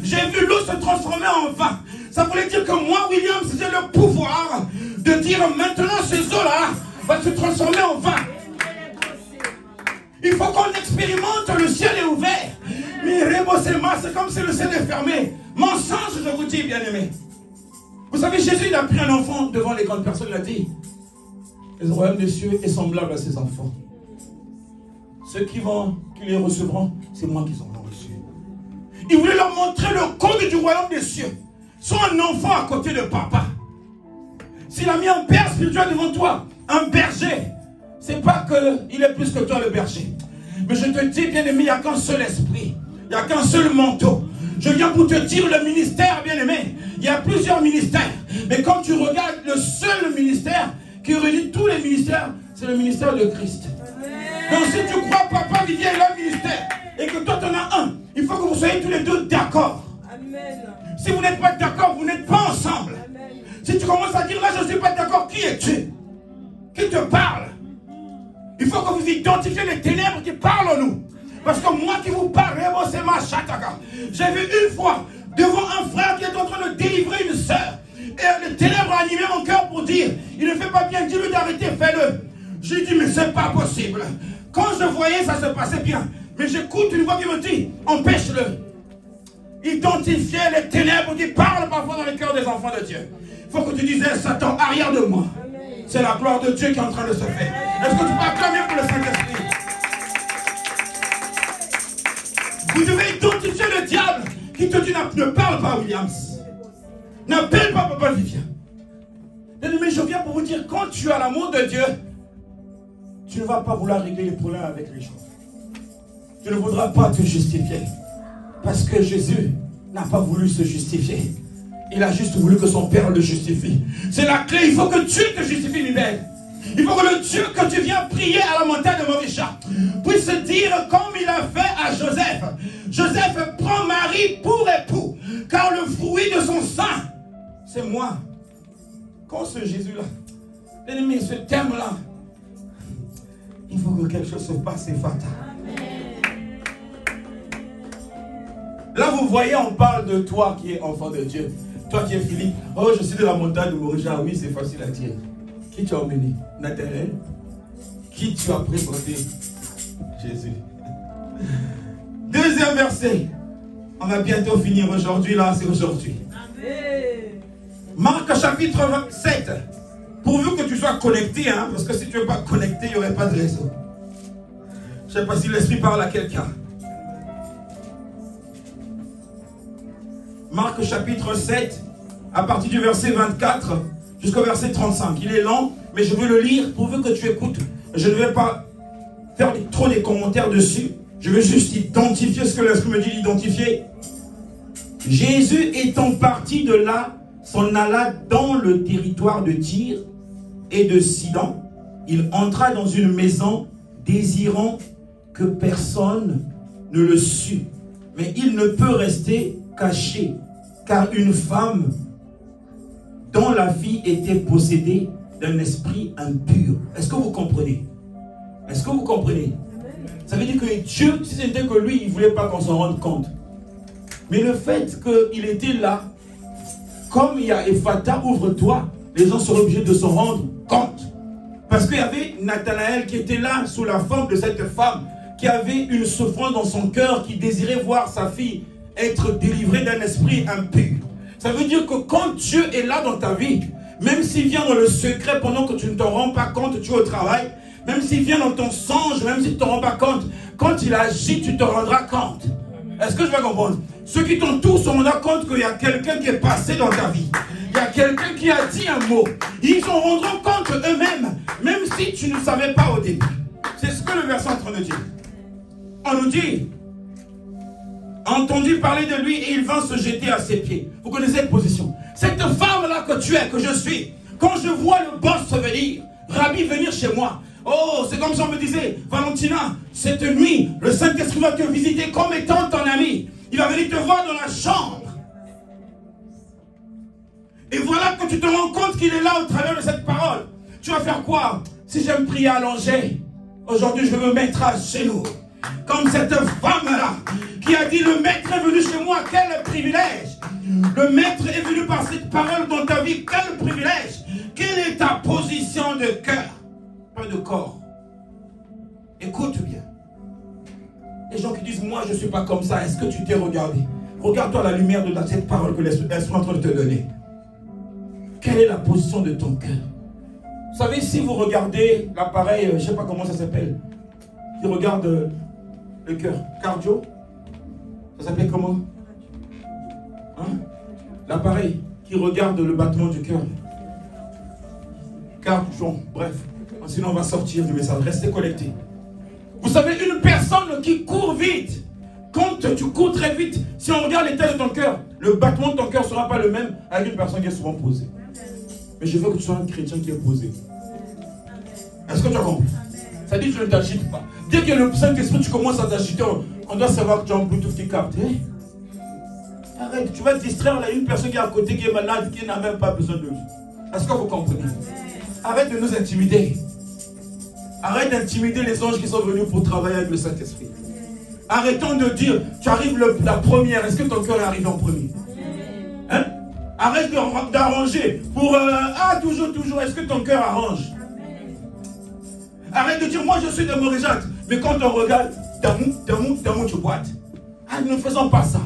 J'ai vu l'eau se transformer en vin. Ça voulait dire que moi, William, j'ai le pouvoir de dire maintenant ces eaux-là vont se transformer en vin. Il faut qu'on expérimente, le ciel est ouvert. Mais Rebosema, c'est comme si le ciel est fermé. Mensonge, je vous dis, bien-aimé. Vous savez, Jésus, il a pris un enfant devant les grandes personnes, il a dit, le royaume des cieux est semblable à ces enfants. Ceux qui les recevront, c'est moi qui en reçu. Il voulait leur montrer le code du royaume des cieux. Sois un enfant à côté de papa. S'il a mis un père spirituel devant toi, un berger, c'est pas qu'il est plus que toi le berger. Mais je te dis, bien-aimé, il n'y a qu'un seul esprit. Il n'y a qu'un seul manteau. Je viens pour te dire le ministère, bien-aimé. Il y a plusieurs ministères. Mais quand tu regardes le seul ministère qui réunit tous les ministères, c'est le ministère de Christ. Donc si tu crois Papa Vivien a un ministère et que toi tu en as un, il faut que vous soyez tous les deux d'accord. Si vous n'êtes pas d'accord, vous n'êtes pas ensemble. Amen. Si tu commences à dire là je ne suis pas d'accord, qui es-tu? Qui te parle? Il faut que vous identifiez les ténèbres qui parlent en nous. Parce que moi qui vous parle, c'est ma chataka. J'ai vu une fois devant un frère qui est en train de délivrer une sœur. Et le ténèbre a animé mon cœur pour dire, il ne fait pas bien, dis-lui d'arrêter, fais-le. J'ai dit, mais c'est pas possible. Quand je voyais, ça se passait bien. Mais j'écoute une voix qui me dit, empêche-le. Identifier les ténèbres qui parlent parfois dans les cœurs des enfants de Dieu. Il faut que tu dises, Satan, arrière de moi. C'est la gloire de Dieu qui est en train de se faire. Est-ce que tu peux acclamer pour le Saint-Esprit? Vous devez identifier le diable qui te dit, ne parle pas, Williams. N'appelle pas Papa Vivien. Mais je viens pour vous dire, quand tu as l'amour de Dieu, tu ne vas pas vouloir régler les problèmes avec les gens. Tu ne voudras pas te justifier. Parce que Jésus n'a pas voulu se justifier. Il a juste voulu que son Père le justifie. C'est la clé. Il faut que Dieu te justifie lui-même. Il faut que le Dieu que tu viens prier à la montagne de Morisha puisse dire comme il a fait à Joseph. Joseph prend Marie pour époux. Car le fruit de son sein, c'est moi. Quand ce Jésus-là, l'ennemi, ce thème-là, il faut que quelque chose se passe, c'est fatal. Là, vous voyez, on parle de toi qui es enfant de Dieu. Toi qui es Philippe. Oh, je suis de la montagne de Morisha. Oui, c'est facile à dire. Qui tu as emmené? Nathanaël. Qui tu as présenté? Jésus. Deuxième verset. On va bientôt finir aujourd'hui. Là, c'est aujourd'hui. Marc chapitre 27. Pourvu que tu sois connecté, hein, parce que si tu n'es pas connecté, il n'y aurait pas de réseau. Je ne sais pas si l'Esprit parle à quelqu'un. Marc chapitre 7, à partir du verset 24 jusqu'au verset 35. Il est lent, mais je veux le lire pourvu que tu écoutes. Je ne vais pas faire trop des commentaires dessus. Je veux juste identifier ce que l'Esprit me dit d'identifier. Jésus étant parti de là, s'en alla dans le territoire de Tyr et de Sidon. Il entra dans une maison désirant que personne ne le sût. Mais il ne peut rester caché, car une femme dont la fille était possédée d'un esprit impur. Est-ce que vous comprenez? Est-ce que vous comprenez? Ça veut dire que Dieu, si c'était que lui, il ne voulait pas qu'on s'en rende compte. Mais le fait qu'il était là, comme il y a Ephata, ouvre-toi, les gens sont obligés de s'en rendre compte. Parce qu'il y avait Nathanaël qui était là sous la forme de cette femme, qui avait une souffrance dans son cœur, qui désirait voir sa fille être délivrée d'un esprit impur. Ça veut dire que quand Dieu est là dans ta vie, même s'il vient dans le secret pendant que tu ne t'en rends pas compte, tu es au travail, même s'il vient dans ton songe, même si tu ne te rends pas compte, quand il agit, tu te rendras compte. Est-ce que je vais comprendre? Ceux qui t'entourent se rendront compte qu'il y a quelqu'un qui est passé dans ta vie. Il y a quelqu'un qui a dit un mot. Ils s'en rendront compte eux-mêmes, même si tu ne savais pas au début. C'est ce que le verset est en train de dire. On nous dit, entendu parler de lui et il vint se jeter à ses pieds. Vous connaissez cette position. Cette femme-là que tu es, que je suis, quand je vois le boss venir, Rabbi venir chez moi, oh, c'est comme si on me disait, Valentina, cette nuit, le Saint-Esprit va te visiter comme étant ton ami. Il va venir te voir dans la chambre. Et voilà que tu te rends compte qu'il est là au travers de cette parole. Tu vas faire quoi? Si j'aime prier allongé, aujourd'hui je vais me mettre à genoux. Comme cette femme-là, qui a dit, le maître est venu chez moi, quel privilège. Le maître est venu par cette parole dans ta vie, quel privilège. Quelle est ta position de cœur? Pas de corps. Écoute bien. Les gens qui disent, moi je ne suis pas comme ça, est-ce que tu t'es regardé? Regarde-toi la lumière de cette parole que l'Esprit est en train de te donner. Quelle est la position de ton cœur? Vous savez, si vous regardez l'appareil, je ne sais pas comment ça s'appelle, qui regarde le cœur, cardio, ça s'appelle comment? Hein? L'appareil qui regarde le battement du cœur. Cardio, bref. Sinon on va sortir du message, restez connectés. Vous savez, une personne qui court vite, quand tu cours très vite, si on regarde l'état de ton cœur, le battement de ton cœur ne sera pas le même avec une personne qui est souvent posée. Mais je veux que tu sois un chrétien qui est posé. Est-ce que tu as compris? Ça dit que tu ne t'agites pas. Dès que le Saint-Esprit, tu commences à t'agiter, on doit savoir que tu as un Bluetooth qui capte. Arrête, tu vas te distraire, là, une personne qui est à côté, qui est malade, qui n'a même pas besoin de lui. Est-ce que vous comprenez? Arrête de nous intimider. Arrête d'intimider les anges qui sont venus pour travailler avec le Saint-Esprit. Arrêtons de dire, tu arrives la première, est-ce que ton cœur est arrivé en premier? Hein? Arrête d'arranger pour, toujours, est-ce que ton cœur arrange? Arrête de dire, moi je suis de Montréal, mais quand on regarde, d'amour, tu boites. Ah, nous ne faisons pas ça.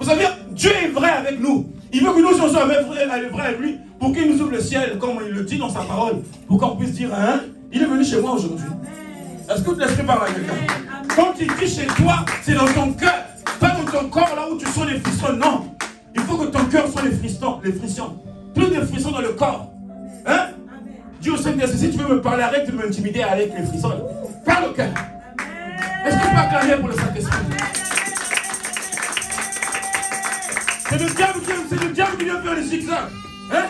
Vous savez, Dieu est vrai avec nous. Il veut que nous soyons vrai avec lui pour qu'il nous ouvre le ciel, comme il le dit dans sa parole, pour qu'on puisse dire, hein, il est venu chez moi aujourd'hui. Est-ce que tu laisses parler à quelqu'un? Quand il dit chez toi, c'est dans ton cœur, pas dans ton corps là où tu sens les frissons, non. Il faut que ton cœur soit les frissons. Plus de frissons dans le corps. Hein? Dis au Saint-Esprit, si tu veux me parler, arrête de m'intimider avec les frissons. Parle au cœur. Est-ce que tu peux acclamer pour le Saint-Esprit? C'est le diable qui vient faire les zigzags. Hein?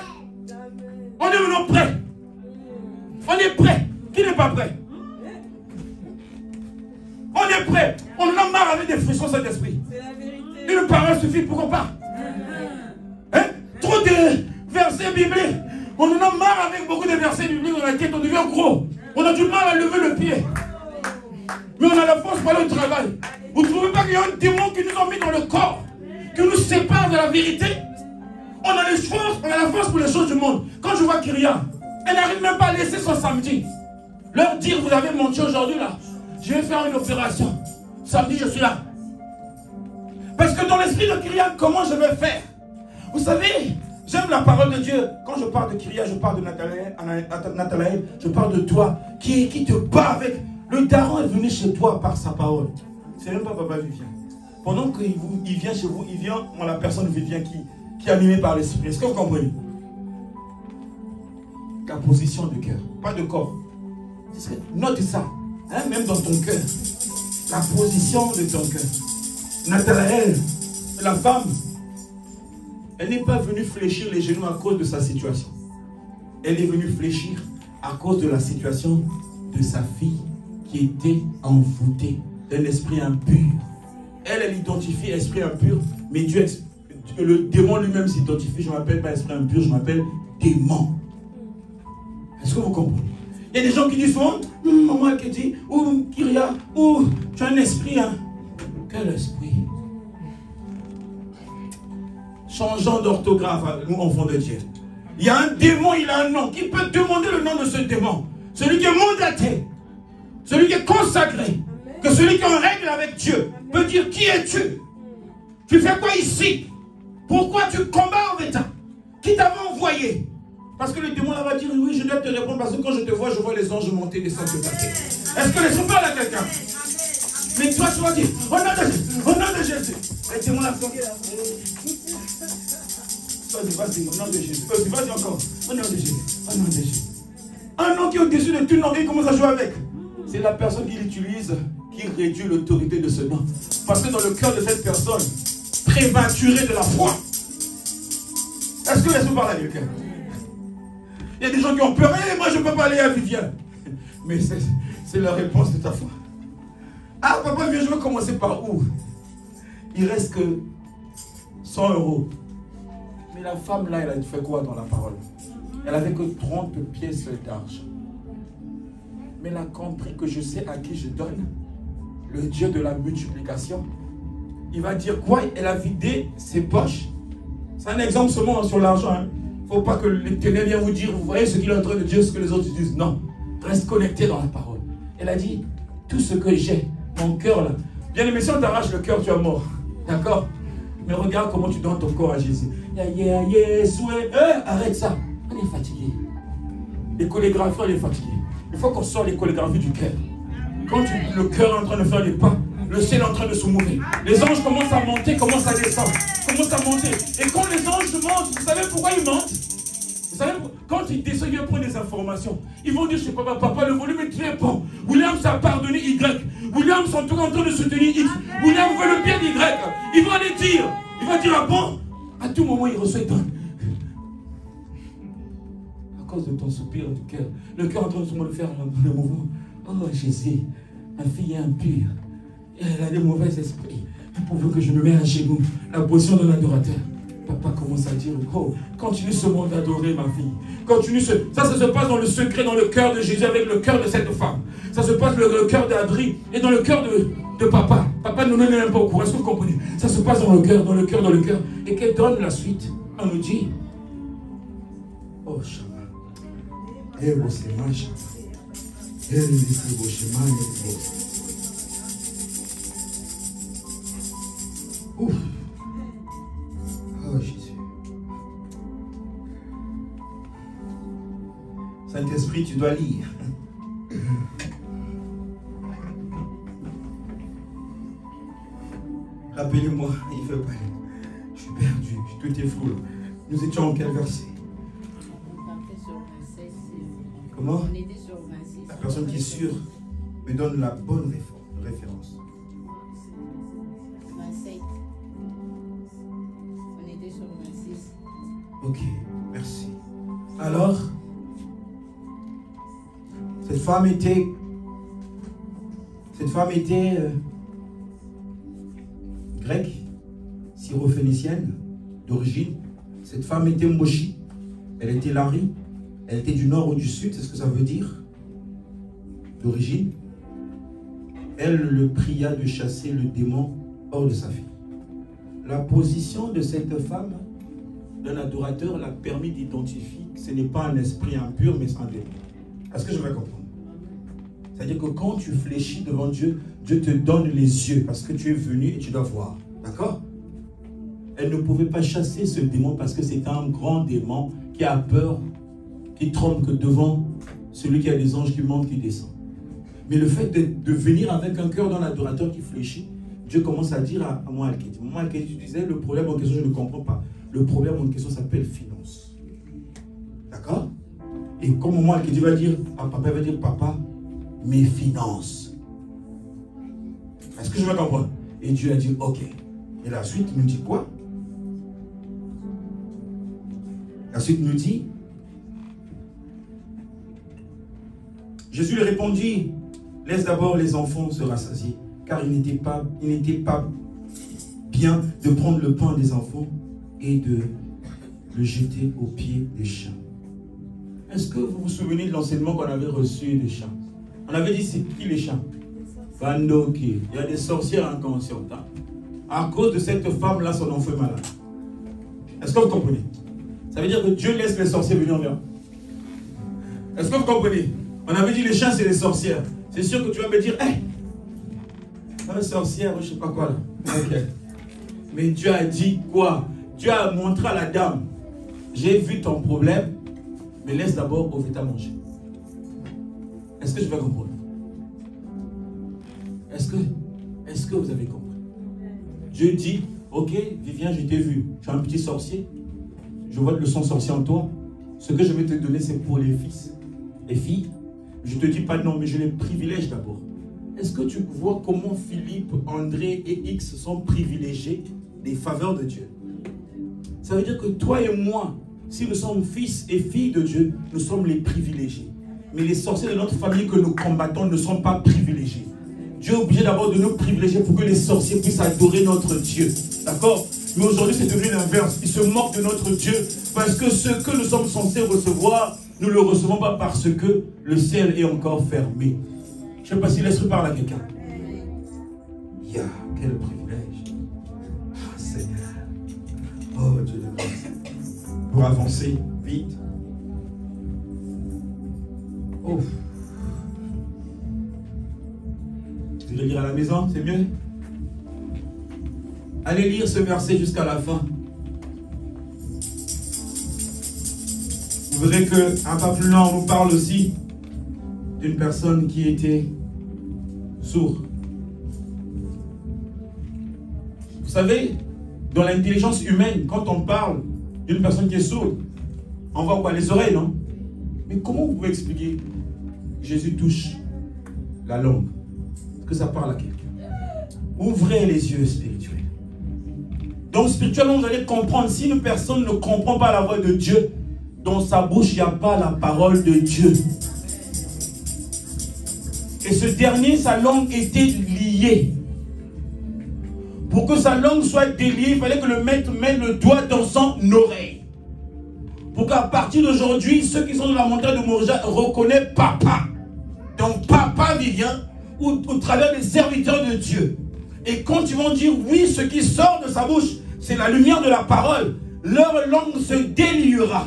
On est maintenant prêt. On est prêt. Qui n'est pas prêt? On est prêt. On en a marre avec des frissons Saint-Esprit. Une parole suffit, pourquoi pas? Hein? Trop de versets bibliques. On en a marre avec beaucoup de versets bibliques dans la tête. On devient gros. On a du mal à lever le pied. Mais on a la force pour aller au travail. Vous ne trouvez pas qu'il y a un démon qui nous a mis dans le corps, qui nous sépare de la vérité? On a les choses, on a la force pour les choses du monde. Quand je vois Kyria, elle n'arrive même pas à laisser son samedi. Leur dire, vous avez menti aujourd'hui là. Je vais faire une opération. Samedi, je suis là. Parce que dans l'esprit de Kyria, comment je vais faire? Vous savez, j'aime la parole de Dieu. Quand je parle de Kyria, je parle de Nathanaël, je parle de toi, qui te bat avec. Le daron est venu chez toi par sa parole. C'est même pas Papa Vivien. Pendant qu'il vient chez vous, il vient, la personne Vivien qui est animée par l'esprit. Est-ce que vous comprenez? Ta position de cœur, pas de corps. Note ça, hein, même dans ton cœur. La position de ton cœur. Nathanaël, la femme, elle n'est pas venue fléchir les genoux à cause de sa situation. Elle est venue fléchir à cause de la situation de sa fille qui était envoûtée d'un esprit impur. Elle identifie esprit impur, mais Dieu, le démon lui-même s'identifie. Je ne m'appelle pas esprit impur, je m'appelle démon. Est-ce que vous comprenez? Il y a des gens qui disent souvent, maman qui dit, ou Kyria, ou tu as un esprit, hein. Quel esprit? Changeons d'orthographe, nous enfants de Dieu. Il y a un démon, il a un nom. Qui peut demander le nom de ce démon? Celui qui est mandaté, celui qui est consacré, que celui qui est en règle avec Dieu peut dire, qui es-tu? Tu fais quoi ici? Pourquoi tu combats en état? Qui t'avait envoyé? Parce que le démon là va dire, oui, je dois te répondre parce que quand je te vois, je vois les anges monter, descendre, se passer. Est-ce que les gens parlent à quelqu'un? Mais toi, tu vas dire, au nom de Jésus, au nom de Jésus. Le démon là, vas-y, au nom de Jésus. Vas-y encore, au nom de Jésus, au nom de Jésus. Un nom qui est au-dessus de tout nom, il commence à jouer avec. C'est la personne qui l'utilise qui réduit l'autorité de ce nom. Parce que dans le cœur de cette personne, prématurée de la foi. Est-ce que laisse-moi parler à quelqu'un? Il y a des gens qui ont peur. Moi, je ne peux pas aller à Viviane. Mais c'est la réponse de ta foi. Ah, papa, viens, je veux commencer par où? Il reste que 100 €. Mais la femme, là, elle a fait quoi dans la parole? Elle avait que 30 pièces d'argent. Mais elle a compris que je sais à qui je donne. Le Dieu de la multiplication. Il va dire quoi? Elle a vidé ses poches. C'est un exemple seulement sur l'argent. Il ne faut pas que les ténèbres viennent vous dire, vous voyez ce qu'il est en train de dire, ce que les autres disent. Non. Reste connecté dans la parole. Elle a dit, tout ce que j'ai, mon cœur là. Bien aimé, si on t'arrache le cœur, tu es mort. D'accord? Mais regarde comment tu donnes ton corps à Jésus. Arrête ça. On est fatigué. Les chorégraphies, on est fatigué. Il faut qu'on sorte les chorégraphies du cœur. Quand le cœur est en train de faire des pas, le ciel est en train de se mouver. Les anges commencent à monter, commencent à descendre, commencent à monter. Et quand les anges montent, vous savez pourquoi ils montent? Vous savez, quand ils descendent, ils prennent des informations. Ils vont dire chez papa, papa, le volume est très bon. William s'est pardonné Y. William est en train de soutenir X. William veut le bien d'Y. Ils vont aller dire. Il va dire, ah bon? À tout moment, il reçoit ton. À cause de ton soupir du cœur. Le cœur est en train de faire le mouvement. Oh Jésus, ma fille est impure. Elle a des mauvais esprits. Pourvu que je me mette à genoux. La position de l'adorateur. Papa commence à dire, oh, continue ce monde d'adorer ma fille. Continue ce... Ça se passe dans le secret, dans le cœur de Jésus, avec le cœur de cette femme. Ça se passe dans le cœur d'Adri et dans le cœur de papa. Papa nous n'est même pas au courant. Est-ce que vous comprenez? Ça se passe dans le cœur, dans le cœur, dans le cœur. Et qu'elle donne la suite. On nous dit, oh, Shama. Eh, bon, c'est ma Shama. Eh, c'est beau, Shama, c'est beau. Ouf. Oh Jésus. Saint-Esprit, tu dois lire. Rappelez-moi, il ne fait pas. Je suis perdu, tout est flou. Nous étions en quel verset? Comment? On était sur 26. La personne qui est sûre me donne la bonne référence. 27. On était sur 26. Ok, merci. Alors, cette femme était grecque, syro-phénicienne d'origine. Cette femme était Moshi, elle était Lari, elle était du nord ou du sud, c'est ce que ça veut dire, d'origine. Elle le pria de chasser le démon hors de sa fille. La position de cette femme, d'un adorateur, l'a permis d'identifier que ce n'est pas un esprit impur, mais c'est un démon. Est-ce que je vais comprendre? C'est-à-dire que quand tu fléchis devant Dieu, Dieu te donne les yeux parce que tu es venu et tu dois voir. D'accord? Elle ne pouvait pas chasser ce démon parce que c'est un grand démon qui a peur, qui tremble que devant celui qui a des anges qui montent, qui descendent. Mais le fait de venir avec un cœur d'un adorateur qui fléchit, Dieu commence à dire à moi, Al-Kedi. Moi, Al-Kedi, tu disais, le problème en question, je ne comprends pas. Le problème en question s'appelle finance. D'accord? Et comme moi, Al-Kedi va dire, papa va dire, papa, mes finances. Est-ce que je vais comprendre? Et Dieu a dit, ok. Et la suite nous dit quoi? La suite nous dit, Jésus lui répondit, laisse d'abord les enfants se rassasier, car il n'était pas bien de prendre le pain des enfants et de le jeter aux pieds des chiens. Est-ce que vous vous souvenez de l'enseignement qu'on avait reçu des chants? On avait dit, c'est qui les chants? Bandoki. Il y a des sorcières inconscientes. Hein? À cause de cette femme-là, son enfant est malade. Est-ce que vous comprenez? Ça veut dire que Dieu laisse les sorciers venir vers. Est-ce que vous comprenez? On avait dit les chants, c'est les sorcières. C'est sûr que tu vas me dire, hé, une sorcière, je ne sais pas quoi là. Okay. Mais Dieu a dit quoi? Dieu a montré à la dame, j'ai vu ton problème, mais laisse d'abord au vita manger. Est-ce que je vais comprendre? Est-ce que vous avez compris? Dieu dit, ok, Vivien, je t'ai vu. Tu es un petit sorcier. Je vois le sang sorcier en toi. Ce que je vais te donner, c'est pour les fils et filles. Je ne te dis pas non, mais je les privilège d'abord. Est-ce que tu vois comment Philippe, André et X sont privilégiés des faveurs de Dieu? Ça veut dire que toi et moi, si nous sommes fils et filles de Dieu, nous sommes les privilégiés. Mais les sorciers de notre famille que nous combattons ne sont pas privilégiés. Dieu est obligé d'abord de nous privilégier pour que les sorciers puissent adorer notre Dieu. D'accord? Mais aujourd'hui, c'est devenu l'inverse. Ils se moquent de notre Dieu parce que ce que nous sommes censés recevoir, nous ne le recevons pas parce que le ciel est encore fermé. Je ne sais pas si l'Esprit parle à quelqu'un. Yeah, quel privilège. Ah, Seigneur. Oh, Dieu de grâce. Pour avancer vite. Oh. Tu veux lire à la maison, c'est mieux? Allez lire ce verset jusqu'à la fin. Vous verrez qu'un peu plus loin, on nous parle aussi d'une personne qui était sourde. Vous savez, dans l'intelligence humaine, quand on parle d'une personne qui est sourde, on voit quoi? Les oreilles, non? Mais comment vous pouvez expliquer que Jésus touche la langue? Que ça parle à quelqu'un? Ouvrez les yeux spirituels. Donc spirituellement, vous allez comprendre, si une personne ne comprend pas la voix de Dieu, dans sa bouche, il n'y a pas la parole de Dieu. Et ce dernier, sa langue était liée. Pour que sa langue soit déliée, il fallait que le maître mette le doigt dans son oreille. Pour qu'à partir d'aujourd'hui, ceux qui sont dans la montagne de Moria reconnaissent Papa. Donc Papa vient au travers des serviteurs de Dieu. Et quand ils vont dire oui, ce qui sort de sa bouche, c'est la lumière de la parole, leur langue se déliera.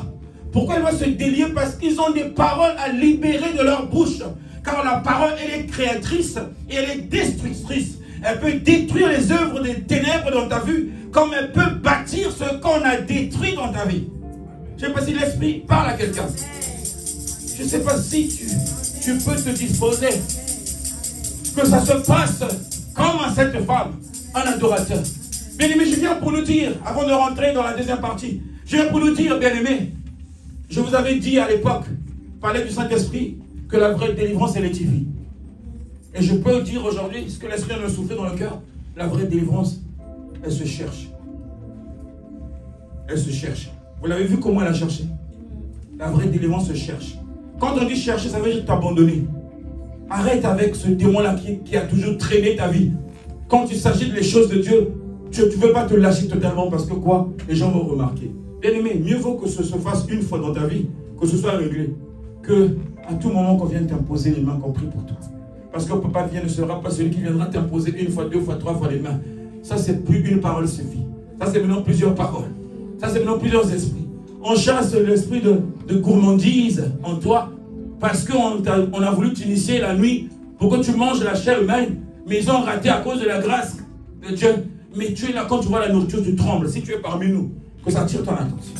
Pourquoi elle va se délier? Parce qu'ils ont des paroles à libérer de leur bouche. Car la parole, elle est créatrice et elle est destructrice. Elle peut détruire les œuvres des ténèbres dans ta vie, comme elle peut bâtir ce qu'on a détruit dans ta vie. Je ne sais pas si l'Esprit parle à quelqu'un. Je ne sais pas si tu peux te disposer. Que ça se passe comme à cette femme, un adorateur. Bien-aimé, je viens pour nous dire, avant de rentrer dans la deuxième partie, je viens pour nous dire, bien-aimé, je vous avais dit à l'époque, parler du Saint-Esprit, que la vraie délivrance, elle est divine. Et je peux dire aujourd'hui, ce que l'Esprit me souffle dans le cœur, la vraie délivrance, elle se cherche. Elle se cherche. Vous l'avez vu comment elle a cherché? La vraie délivrance se cherche. Quand on dit chercher, ça veut dire t'abandonner. Arrête avec ce démon-là qui a toujours traîné ta vie. Quand il s'agit des choses de Dieu, tu ne veux pas te lâcher totalement parce que quoi? Les gens vont remarquer. Bien aimé, mieux vaut que ce se fasse une fois dans ta vie, que ce soit réglé, que à tout moment qu'on vienne t'imposer les mains qu'on prie pour toi. Parce que papa ne sera pas celui qui viendra t'imposer une fois, deux fois, trois fois les mains. Ça, c'est plus une parole suffit. Ça, c'est maintenant plusieurs paroles. Ça, c'est maintenant plusieurs esprits. On chasse l'esprit de gourmandise en toi parce qu'on a voulu t'initier la nuit pour que tu manges la chair humaine, mais ils ont raté à cause de la grâce de Dieu. Mais tu es là, quand tu vois la nourriture, tu trembles. Si tu es parmi nous, que ça attire ton attention.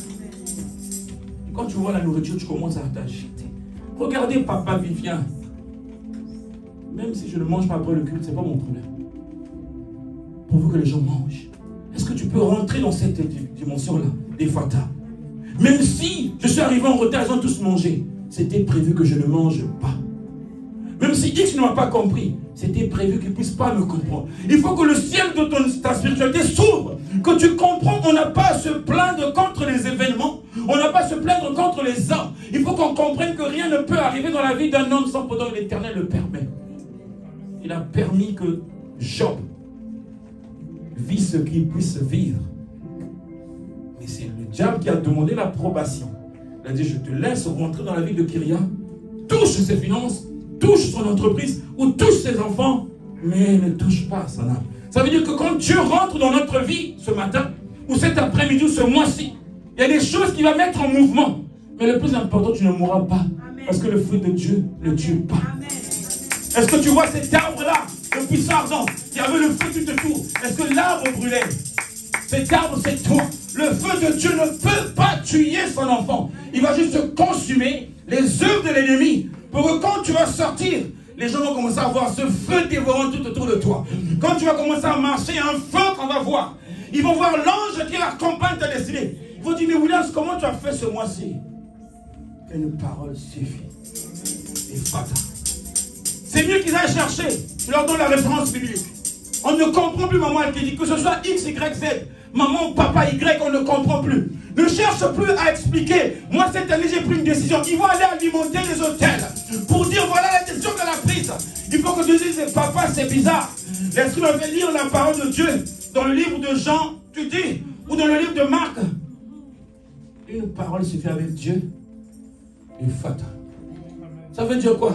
Et quand tu vois la nourriture, tu commences à t'agiter. Regardez papa Vivien. Même si je ne mange pas après le culte, ce n'est pas mon problème. Pourvu que les gens mangent. Est-ce que tu peux rentrer dans cette dimension-là, des fatas? Même si je suis arrivé en retard, ils ont tous mangé. C'était prévu que je ne mange pas. Même si X ne m'a pas compris, c'était prévu qu'il ne puisse pas me comprendre. Il faut que le ciel de ta spiritualité s'ouvre. Que tu comprends qu'on n'a pas à se plaindre contre les événements. On n'a pas à se plaindre contre les hommes. Il faut qu'on comprenne que rien ne peut arriver dans la vie d'un homme sans pendant que l'Éternel le permet. Il a permis que Job vit ce qu'il puisse vivre. Mais c'est le diable qui a demandé l'approbation. Il a dit, je te laisse rentrer dans la ville de Kyria, touche ses finances, touche son entreprise, ou touche ses enfants, mais ne touche pas son âme. Ça veut dire que quand Dieu rentre dans notre vie ce matin, ou cet après-midi, ou ce mois-ci, il y a des choses qu'il va mettre en mouvement. Mais le plus important, tu ne mourras pas. Amen. Parce que le feu de Dieu ne tue pas. Est-ce que tu vois cet arbre-là, le puissant ardent, qui avait le feu tout autour? Est-ce que l'arbre brûlait? Cet arbre, c'est toi. Le feu de Dieu ne peut pas tuer son enfant. Il va juste consumer les œuvres de l'ennemi. Pour que quand tu vas sortir, les gens vont commencer à voir ce feu dévorant tout autour de toi. Quand tu vas commencer à marcher, il y a un feu qu'on va voir. Ils vont voir l'ange qui accompagne ta destinée. Ils vont dire, mais Williams, comment tu as fait ce mois-ci? Une parole suffit. Et fatal. C'est mieux qu'ils aillent chercher. Je leur donne la référence biblique. On ne comprend plus maman qui dit que ce soit X, Y, Z. Maman, papa, Y, on ne comprend plus. Ne cherche plus à expliquer. Moi, cette année, j'ai pris une décision. Ils vont aller alimenter les hôtels pour dire, voilà la décision qu'elle a prise. Il faut que tu dises, papa, c'est bizarre. L'Esprit m'a fait lire la parole de Dieu dans le livre de Jean, tu dis, ou dans le livre de Marc. Une parole suffit avec Dieu. Et fatal. Ça veut dire quoi?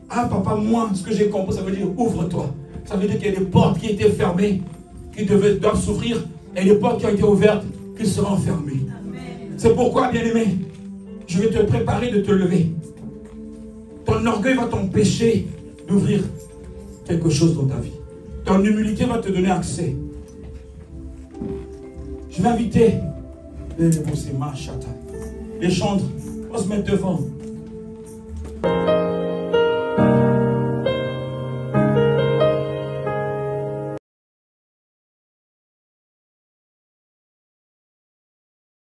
Ah, papa, moi, ce que j'ai compris, ça veut dire ouvre-toi. Ça veut dire qu'il y a des portes qui étaient fermées, qui doivent s'ouvrir, et des portes qui ont été ouvertes, qui seront fermées. C'est pourquoi, bien-aimé, je vais te préparer de te lever. Ton orgueil va t'empêcher d'ouvrir quelque chose dans ta vie. Ton humilité va te donner accès. Je vais inviter les chantres. On va se mettre devant.